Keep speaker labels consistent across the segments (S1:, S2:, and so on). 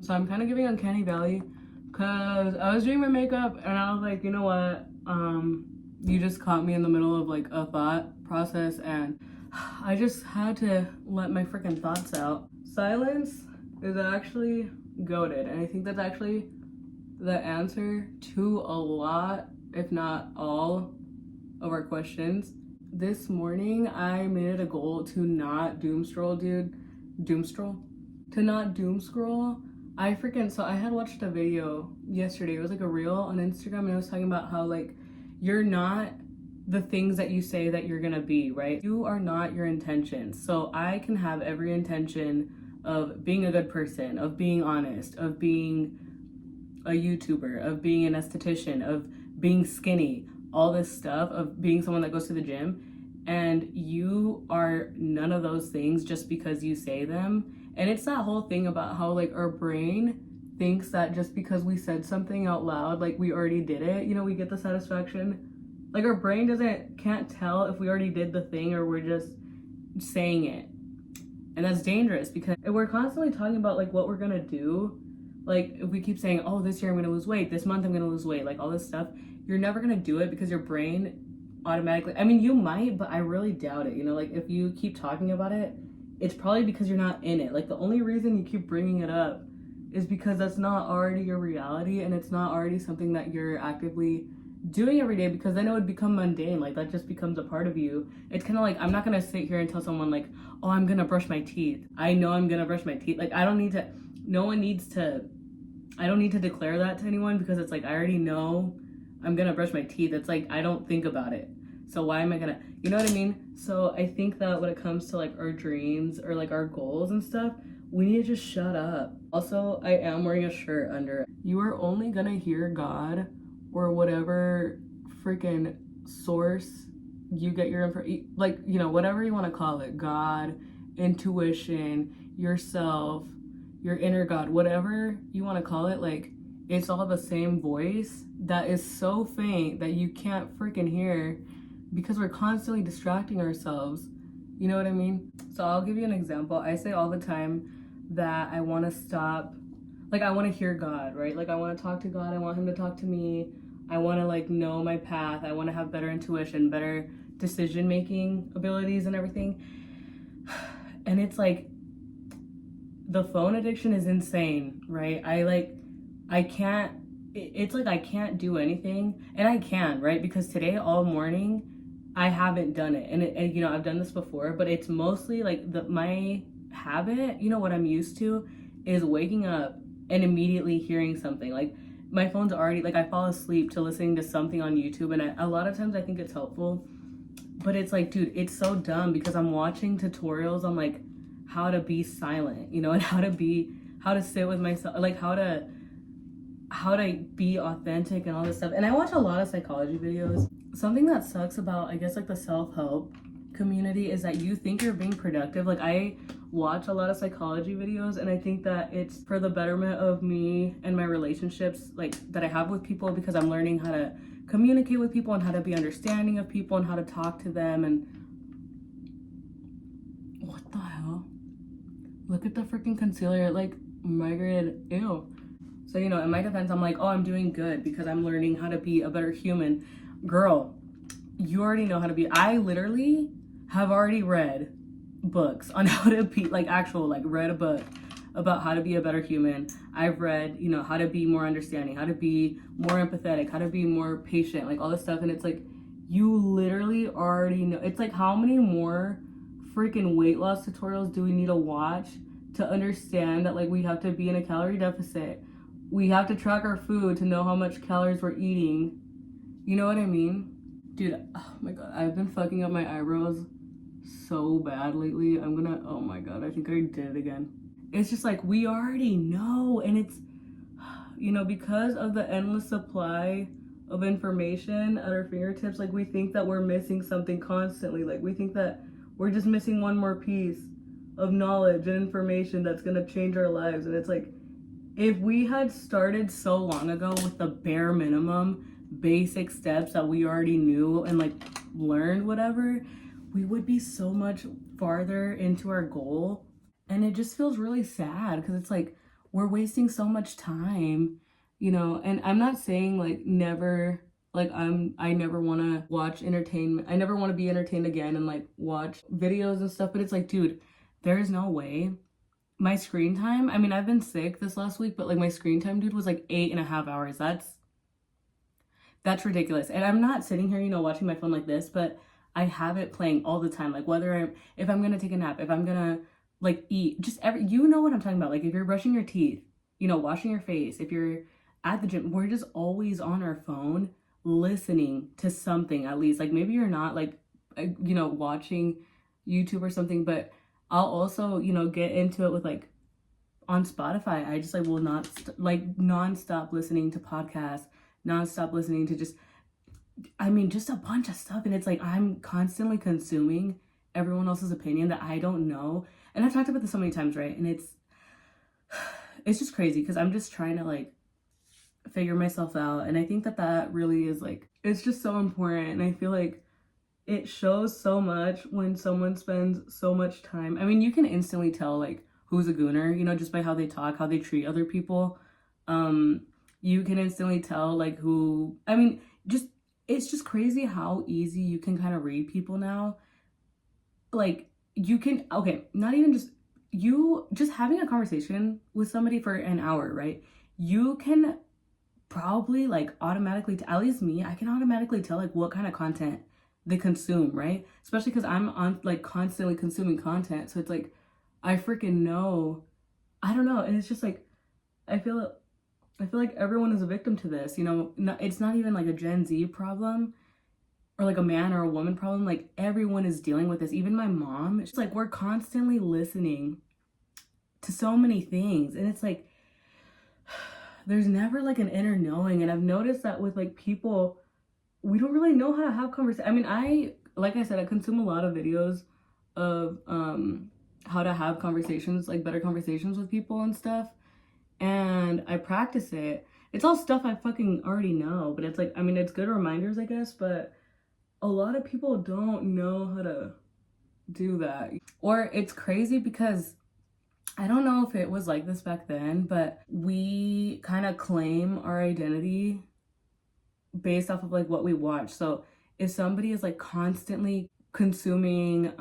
S1: So I'm kind of giving Uncanny Valley because I was doing my makeup and I was like, you know what? You just caught me in the middle of like a thought process and I just had to let my freaking thoughts out. Silence is actually goated, and I think that's actually the answer to a lot, if not all, of our questions. This morning, I made it a goal to not doom scroll, dude. Doom scroll? To not doom scroll. So I had watched a video yesterday. It was like a reel on Instagram, and it was talking about how, like, you're not the things that you say that you're gonna be, right? You are not your intentions. So I can have every intention of being a good person, of being honest, of being a YouTuber, of being an esthetician, of being skinny, all this stuff, of being someone that goes to the gym. And you are none of those things just because you say them. And it's that whole thing about how, like, our brain thinks that just because we said something out loud, like we already did it, you know, we get the satisfaction. Like, our brain can't tell if we already did the thing or we're just saying it. And that's dangerous because if we're constantly talking about like what we're gonna do, like if we keep saying, oh, this year I'm gonna lose weight, this month I'm gonna lose weight, like all this stuff, you're never gonna do it because your brain automatically, I mean, you might, but I really doubt it. You know, like if you keep talking about it, it's probably because you're not in it. Like the only reason you keep bringing it up is because that's not already your reality and it's not already something that you're actively doing every day, because then it would become mundane. Like that just becomes a part of you. It's kind of like, I'm not gonna sit here and tell someone like, oh, I'm gonna brush my teeth. I know I'm gonna brush my teeth. Like I don't need to, no one needs to, I don't need to declare that to anyone because it's like I already know I'm gonna brush my teeth. It's like I don't think about it. So why am I gonna, you know what I mean? So I think that when it comes to like our dreams or like our goals and stuff, we need to just shut up. Also, I am wearing a shirt under. You are only gonna hear God or whatever freaking source you get your info, like, you know, whatever you want to call it, God, intuition, yourself, your inner God, whatever you want to call it, like it's all the same voice that is so faint that you can't freaking hear because we're constantly distracting ourselves. You know what I mean? So I'll give you an example. I say all the time that I want to stop, like I want to hear God, right? Like I want to talk to God. I want him to talk to me. I want to like know my path. I want to have better intuition, better decision making abilities and everything. And it's like the phone addiction is insane, right? I can't, it's like I can't do anything, and I can, right? Because today all morning I haven't done it. And you know, I've done this before, but it's mostly like my habit, you know, what I'm used to is waking up and immediately hearing something. Like my phone's already, like I fall asleep to listening to something on YouTube, and a lot of times I think it's helpful, but it's like, dude, it's so dumb because I'm watching tutorials on like how to be silent, you know, and how to sit with myself, like how to be authentic and all this stuff. And I watch a lot of psychology videos. Something that sucks about, I guess, like the self-help community is that you think you're being productive. Like I watch a lot of psychology videos and I think that it's for the betterment of me and my relationships like that I have with people, because I'm learning how to communicate with people and how to be understanding of people and how to talk to them. And what the hell? Look at the freaking concealer, like migrated, ew. So, you know, in my defense, I'm like, oh, I'm doing good because I'm learning how to be a better human. Girl, you already know how to be. I literally have already read books on how to be, like actual, like read a book about how to be a better human. I've read, you know, how to be more understanding, how to be more empathetic, how to be more patient, like all this stuff. And it's like, you literally already know. It's like, how many more freaking weight loss tutorials do we need to watch to understand that like we have to be in a calorie deficit? We have to track our food to know how much calories we're eating. You know what I mean? Dude, oh my god, I've been fucking up my eyebrows so bad lately. Oh my god, I think I did it again. It's just like, we already know, and it's, you know, because of the endless supply of information at our fingertips, like we think that we're missing something constantly. Like we think that we're just missing one more piece of knowledge and information that's gonna change our lives. And it's like, if we had started so long ago with the bare minimum basic steps that we already knew and like learned whatever, we would be so much farther into our goal. And it just feels really sad because it's like, we're wasting so much time, you know. And I'm not saying like never, like I never want to watch entertainment. I never want to be entertained again and like watch videos and stuff, but it's like, dude, there is no way. My screen time, I mean, I've been sick this last week, but like my screen time, dude, was like 8.5 hours. That's ridiculous. And I'm not sitting here, you know, watching my phone like this, but I have it playing all the time. Like if I'm gonna take a nap, if I'm gonna like eat, just you know what I'm talking about. Like if you're brushing your teeth, you know, washing your face, if you're at the gym, we're just always on our phone listening to something at least. Like maybe you're not like, you know, watching YouTube or something, but I'll also, you know, get into it with like on Spotify. I just like will not like nonstop listening to podcasts, nonstop listening to just, I mean, just a bunch of stuff. And it's like I'm constantly consuming everyone else's opinion that I don't know. And I've talked about this so many times, right? And it's just crazy because I'm just trying to like figure myself out. And I think that really is like, it's just so important. And I feel like it shows so much when someone spends so much time. I mean, you can instantly tell like who's a gooner, you know, just by how they talk, how they treat other people. You can instantly tell like who, I mean, just, it's just crazy how easy you can kind of read people now. Like you can, okay, not even just having a conversation with somebody for an hour, right? You can probably like automatically, at least me, I can automatically tell like what kind of content they consume, right? Especially because I'm on like constantly consuming content. So it's like, I freaking know. I don't know. And it's just like, I feel like everyone is a victim to this, you know. It's not even like a Gen Z problem or like a man or a woman problem. Like everyone is dealing with this. Even my mom, it's like we're constantly listening to so many things. And it's like, there's never like an inner knowing. And I've noticed that with like people, we don't really know how to have conversations. I mean, like I said, I consume a lot of videos of how to have conversations, like better conversations with people and stuff. And I practice it. It's all stuff I fucking already know, but it's like, I mean, it's good reminders, I guess, but a lot of people don't know how to do that. Or it's crazy because I don't know if it was like this back then, but we kind of claim our identity based off of like what we watch. So if somebody is like constantly consuming,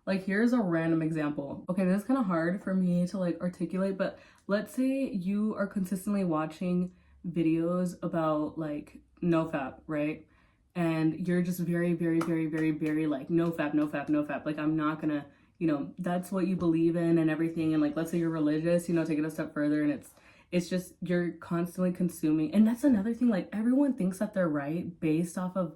S1: like here's a random example. Okay, this is kind of hard for me to like articulate, but let's say you are consistently watching videos about like NoFap, right? And you're just very, very, very, very, very like NoFap, NoFap, NoFap. Like I'm not gonna, you know, that's what you believe in and everything. And like, let's say you're religious, you know, take it a step further, and it's just you're constantly consuming. And that's another thing, like everyone thinks that they're right based off of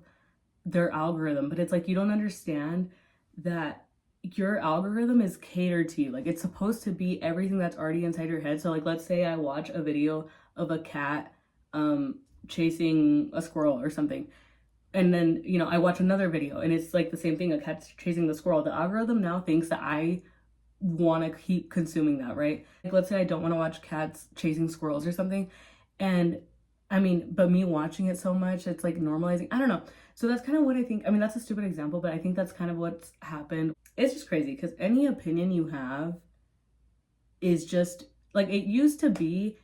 S1: their algorithm, but it's like you don't understand that your algorithm is catered to you. Like it's supposed to be everything that's already inside your head. So like let's say I watch a video of a cat chasing a squirrel or something, and then, you know, I watch another video and it's like the same thing, a cat's chasing the squirrel. The algorithm now thinks that I want to keep consuming that, right? Like let's say I don't want to watch cats chasing squirrels or something, and I mean, but me watching it so much, it's like normalizing. I don't know. So that's kind of what I think. I mean, that's a stupid example, but I think that's kind of what's happened. It's just crazy because any opinion you have is just like, it used to be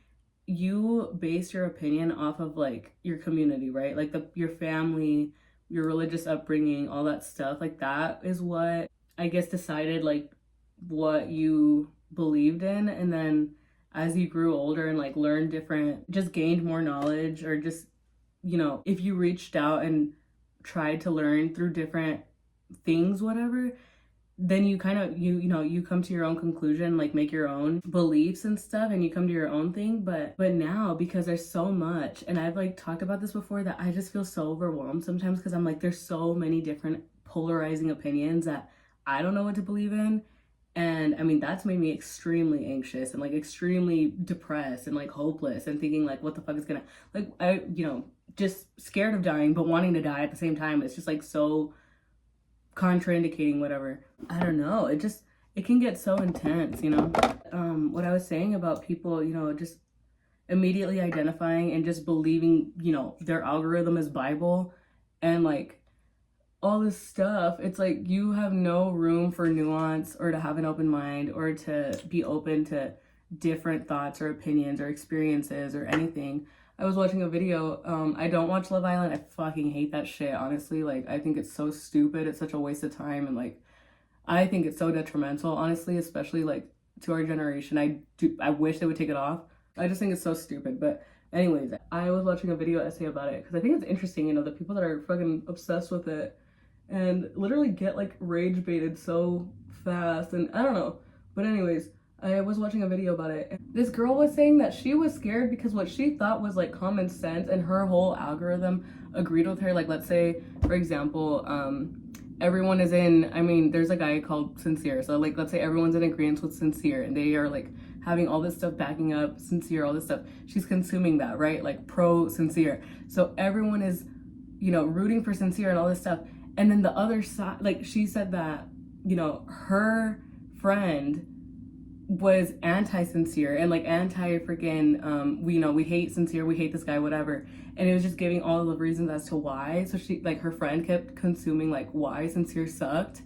S1: you base your opinion off of like your community, right? Like your family, your religious upbringing, all that stuff. Like that is what I guess decided like what you believed in. And then as you grew older and like learned different, just gained more knowledge, or just, you know, if you reached out and tried to learn through different things, whatever, then you kind of, you know, you come to your own conclusion, like make your own beliefs and stuff, and you come to your own thing. But now, because there's so much, and I've like talked about this before, that I just feel so overwhelmed sometimes because I'm like, there's so many different polarizing opinions that I don't know what to believe in. And I mean, that's made me extremely anxious and like extremely depressed and like hopeless and thinking like, what the fuck is gonna, like, I, you know, just scared of dying, but wanting to die at the same time. It's just like so contraindicating, whatever. I don't know. It can get so intense, you know? What I was saying about people, you know, just immediately identifying and just believing, you know, their algorithm is Bible and like all this stuff. It's like you have no room for nuance or to have an open mind or to be open to different thoughts or opinions or experiences or anything. I was watching a video. I don't watch Love Island. I fucking hate that shit, honestly. Like, I think it's so stupid. It's such a waste of time. And, like, I think it's so detrimental, honestly, especially, like, to our generation. I wish they would take it off. I just think it's so stupid. But anyways, I was watching a video essay about it because I think it's interesting, you know, the people that are fucking obsessed with it and literally get, like, rage baited so fast. And I don't know. But anyways, I was watching a video about it. This girl was saying that she was scared because what she thought was like common sense and her whole algorithm agreed with her. Like, let's say, for example, everyone is in, I mean, there's a guy called Sincere. So like, let's say everyone's in agreement with Sincere and they are like having all this stuff backing up Sincere, all this stuff. She's consuming that, right? Like pro Sincere. So everyone is, you know, rooting for Sincere and all this stuff. And then the other side, like she said that, you know, her friend was anti-Sincere and like anti-freaking we hate Sincere, we hate this guy, whatever. And it was just giving all the reasons as to why. So she, like, her friend kept consuming like why Sincere sucked,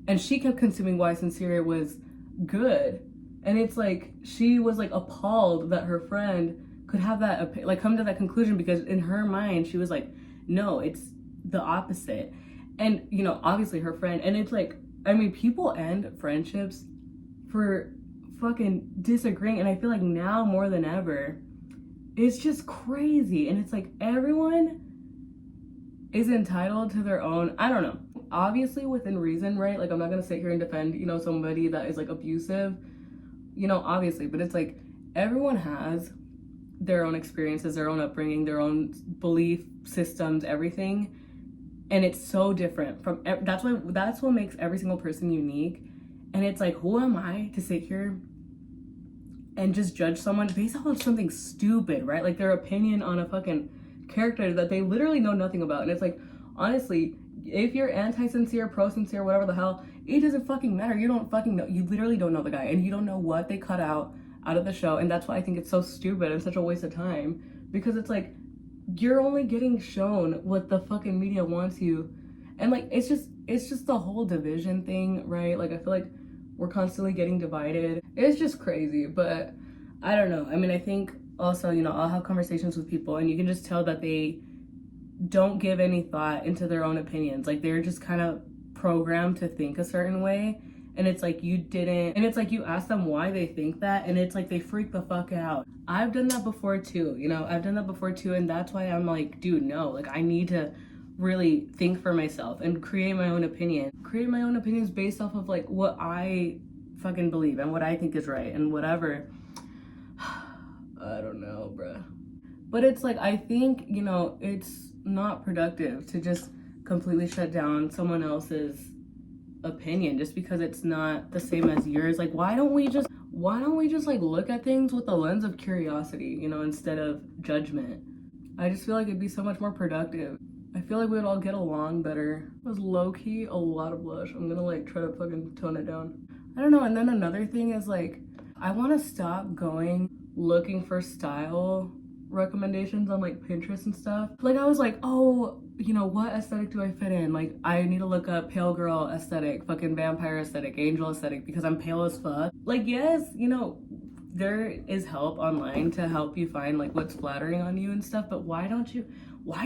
S1: and she kept consuming why Sincere was good. And it's like she was like appalled that her friend could have that, like, come to that conclusion, because in her mind she was like, no, it's the opposite. And you know, obviously her friend, and it's like, I mean, people end friendships for fucking disagreeing, and I feel like now more than ever it's just crazy. And it's like everyone is entitled to their own, I don't know, obviously within reason, right? Like, I'm not gonna sit here and defend, you know, somebody that is like abusive, you know, obviously, but it's like everyone has their own experiences, their own upbringing, their own belief systems, everything, and it's so different from that's what makes every single person unique. And it's like, who am I to sit here and just judge someone based off of something stupid, right? Like their opinion on a fucking character that they literally know nothing about. And it's like, honestly, if you're anti-Sincere, pro-Sincere, whatever the hell, it doesn't fucking matter. You don't fucking know. You literally don't know the guy, and you don't know what they cut out of the show. And that's why I think it's so stupid and such a waste of time, because it's like, you're only getting shown what the fucking media wants you. And like, it's just the whole division thing, right? Like, I feel like we're constantly getting divided. It's just crazy. But I don't know. I mean, I think also, you know, I'll have conversations with people and you can just tell that they don't give any thought into their own opinions. Like, they're just kind of programmed to think a certain way. And it's like you didn't, and it's like you ask them why they think that, and it's like they freak the fuck out. I've done that before too, you know, and that's why I'm like, dude, no, like, I need to really think for myself and create my own opinions based off of like what I fucking believe and what I think is right and whatever. I don't know, bruh. But it's like, I think, you know, it's not productive to just completely shut down someone else's opinion just because it's not the same as yours. Like, why don't we just like look at things with a lens of curiosity, you know, instead of judgment? I just feel like it'd be so much more productive. I feel like we would all get along better. It was low-key a lot of blush. I'm gonna like try to fucking tone it down. I don't know. And then another thing is like, I want to stop going looking for style recommendations on like Pinterest and stuff. Like, I was like, oh, you know, what aesthetic do I fit in? Like, I need to look up pale girl aesthetic, fucking vampire aesthetic, angel aesthetic, because I'm pale as fuck. Like, yes, you know, there is help online to help you find like what's flattering on you and stuff, but why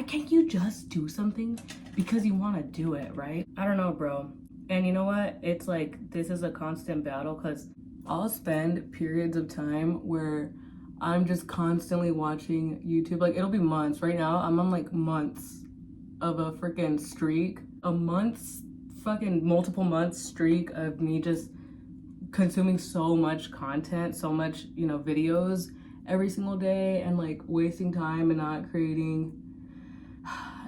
S1: can't you just do something because you want to do it, right? I don't know, bro. And you know what? It's like, this is a constant battle, because I'll spend periods of time where I'm just constantly watching YouTube. Like, it'll be months. Right now, I'm on like months of a freaking streak. Multiple months streak of me just consuming so much content, so much, you know, videos every single day, and like wasting time and not creating.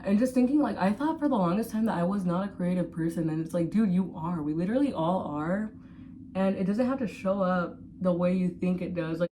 S1: And just thinking, like, I thought for the longest time that I was not a creative person. And it's like, dude, you are. We literally all are. And it doesn't have to show up the way you think it does. Like,